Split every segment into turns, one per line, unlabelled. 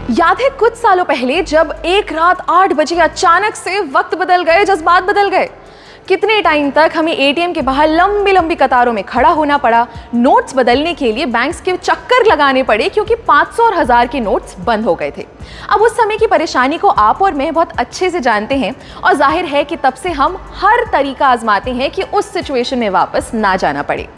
याद है कुछ सालों पहले जब एक रात 8 बजे अचानक से वक्त बदल गए, जज्बात बदल गए। कितने टाइम तक हमें एटीएम के बाहर लंबी लंबी कतारों में खड़ा होना पड़ा, नोट्स बदलने के लिए बैंक्स के चक्कर लगाने पड़े क्योंकि 500 और 1000 के नोट्स बंद हो गए थे। अब उस समय की परेशानी को आप और मैं बहुत अच्छे से जानते हैं और जाहिर है कि तब से हम हर तरीका आजमाते हैं कि उस सिचुएशन में वापस ना जाना पड़े।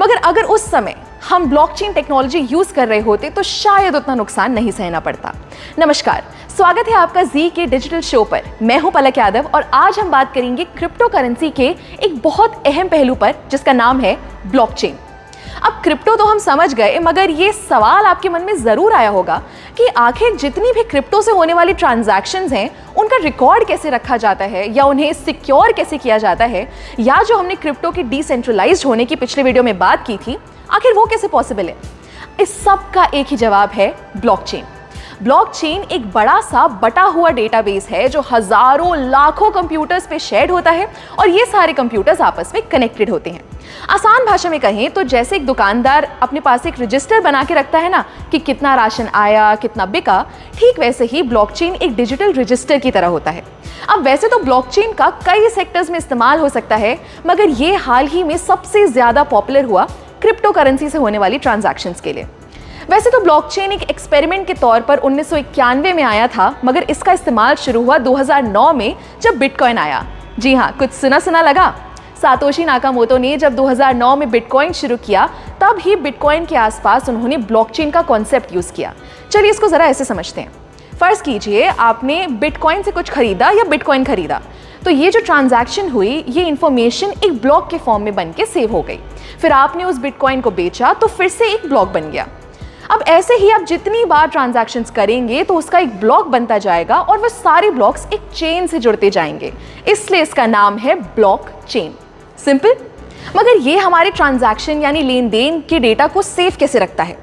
मगर अगर उस समय हम ब्लॉकचेन टेक्नोलॉजी यूज कर रहे होते तो शायद उतना नुकसान नहीं सहना पड़ता। नमस्कार, स्वागत है आपका जी के डिजिटल शो पर। मैं हूं पलक यादव और आज हम बात करेंगे क्रिप्टो करेंसी के एक बहुत अहम पहलू पर जिसका नाम है ब्लॉकचेन। अब क्रिप्टो तो हम समझ गए, मगर ये सवाल आपके मन में जरूर आया होगा कि आखिर जितनी भी क्रिप्टो से होने वाली ट्रांजैक्शंस हैं उनका रिकॉर्ड कैसे रखा जाता है या उन्हें सिक्योर कैसे किया जाता है, या जो हमने क्रिप्टो के डिसेंट्रलाइज्ड होने की पिछले वीडियो में बात की थी, आखिर वो कैसे पॉसिबल है। इस सब का एक ही जवाब है ब्लॉकचेन। ब्लॉकचेन एक बड़ा सा बटा हुआ डेटाबेस है जो हजारों लाखों कंप्यूटर्स पे शेयर होता है और ये सारे कंप्यूटर्स आपस में कनेक्टेड होते हैं। आसान भाषा में कहें तो जैसे एक दुकानदार अपने पास एक रजिस्टर बना के रखता है ना कि कितना राशन आया, कितना बिका, ठीक वैसे ही ब्लॉकचेन एक डिजिटल रजिस्टर की तरह होता है। अब वैसे तो ब्लॉकचेन का कई सेक्टर्स में इस्तेमाल हो सकता है, मगर ये हाल ही में सबसे ज्यादा पॉपुलर हुआ क्रिप्टो करेंसी से होने वाली ट्रांजैक्शंस के लिए। वैसे तो ब्लॉकचेन एक एक्सपेरिमेंट के तौर पर 1991 में आया था, मगर इसका इस्तेमाल शुरू हुआ 2009 में जब बिटकॉइन आया। जी हाँ, कुछ सुना सुना लगा। सातोशी नाकामोटो ने जब 2009 में बिटकॉइन शुरू किया तब ही बिटकॉइन के आसपास उन्होंने ब्लॉकचेन का कॉन्सेप्ट यूज किया। चलिए इसको जरा ऐसे समझते हैं। फर्ज कीजिए आपने बिटकॉइन से कुछ खरीदा या बिटकॉइन खरीदा, तो ये जो ट्रांजैक्शन हुई ये इंफॉर्मेशन एक ब्लॉक के फॉर्म में बन के सेव हो गई। फिर आपने उस बिटकॉइन को बेचा तो फिर से एक ब्लॉक बन गया। अब ऐसे ही आप जितनी बार ट्रांजैक्शंस करेंगे तो उसका एक ब्लॉक बनता जाएगा और वह सारे ब्लॉक्स एक चेन से जुड़ते जाएंगे, इसलिए इसका नाम है ब्लॉकचेन। सिंपल। मगर ये हमारे ट्रांजैक्शन यानी लेन देन के डेटा को सेव कैसे रखता है?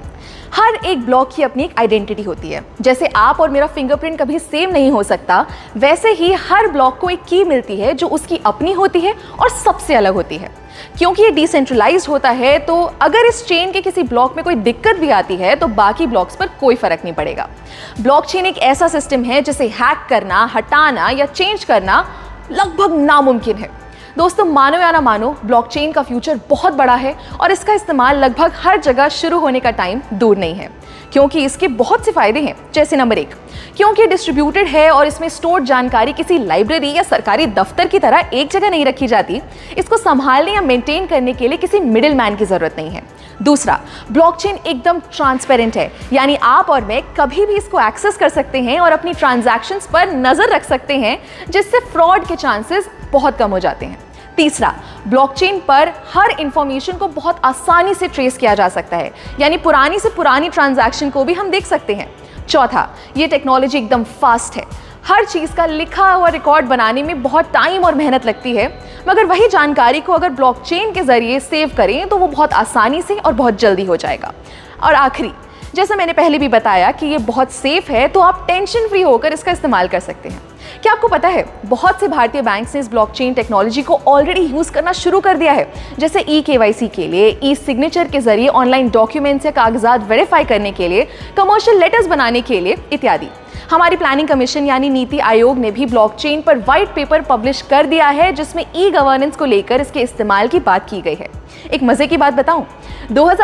हर एक ब्लॉक की अपनी एक आइडेंटिटी होती है। जैसे आप और मेरा फिंगरप्रिंट कभी सेम नहीं हो सकता, वैसे ही हर ब्लॉक को एक की मिलती है जो उसकी अपनी होती है और सबसे अलग होती है। क्योंकि ये डिसेंट्रलाइज्ड होता है तो अगर इस चेन के किसी ब्लॉक में कोई दिक्कत भी आती है तो बाकी ब्लॉक्स पर कोई फर्क नहीं पड़ेगा। ब्लॉकचेन एक ऐसा सिस्टम है जिसे हैक करना, हटाना या चेंज करना लगभग नामुमकिन है। दोस्तों, मानो या ना मानो, ब्लॉकचेन का फ्यूचर बहुत बड़ा है और इसका इस्तेमाल लगभग हर जगह शुरू होने का टाइम दूर नहीं है, क्योंकि इसके बहुत से फायदे हैं। जैसे नंबर 1, क्योंकि डिस्ट्रीब्यूटेड है और इसमें स्टोर्ड जानकारी किसी लाइब्रेरी या सरकारी दफ्तर की तरह एक जगह नहीं रखी जाती। इसको संभालने या मेंटेन करने के लिए किसी मिडिल मैन की जरूरत नहीं है। दूसरा, ब्लॉकचेन एकदम ट्रांसपेरेंट है, यानी आप और मैं कभी भी इसको एक्सेस कर सकते हैं और अपनी ट्रांजैक्शंस पर नजर रख सकते हैं, जिससे फ्रॉड के चांसेस बहुत कम हो जाते हैं। तीसरा, ब्लॉकचेन पर हर इंफॉर्मेशन को बहुत आसानी से ट्रेस किया जा सकता है, यानी पुरानी से पुरानी ट्रांजैक्शन को भी हम देख सकते हैं। चौथा, ये टेक्नोलॉजी एकदम फास्ट है। हर चीज़ का लिखा हुआ रिकॉर्ड बनाने में बहुत टाइम और मेहनत लगती है, मगर वही जानकारी को अगर ब्लॉकचेन के जरिए सेव करें तो वो बहुत आसानी से और बहुत जल्दी हो जाएगा। और आखिरी, जैसा मैंने पहले भी बताया कि ये बहुत सेफ है, तो आप टेंशन फ्री होकर इसका इस्तेमाल कर सकते हैं। क्या आपको पता है, बहुत से भारतीय बैंक्स ने इस ब्लॉकचेन टेक्नोलॉजी को ऑलरेडी यूज करना शुरू कर दिया है, जैसे ई-केवाईसी के लिए, ई सिग्नेचर के जरिए ऑनलाइन डॉक्यूमेंट्स या कागजात वेरीफाई करने के लिए, कमर्शियल लेटर्स बनाने के लिए इत्यादि। हमारी प्लानिंग कमीशन यानी नीति आयोग ने भी ब्लॉकचेन पर व्हाइट पेपर पब्लिश कर दिया है, जिसमें ई गवर्नेंस को लेकर इसके इस्तेमाल की बात की गई है। एक मजे की बात बताऊं,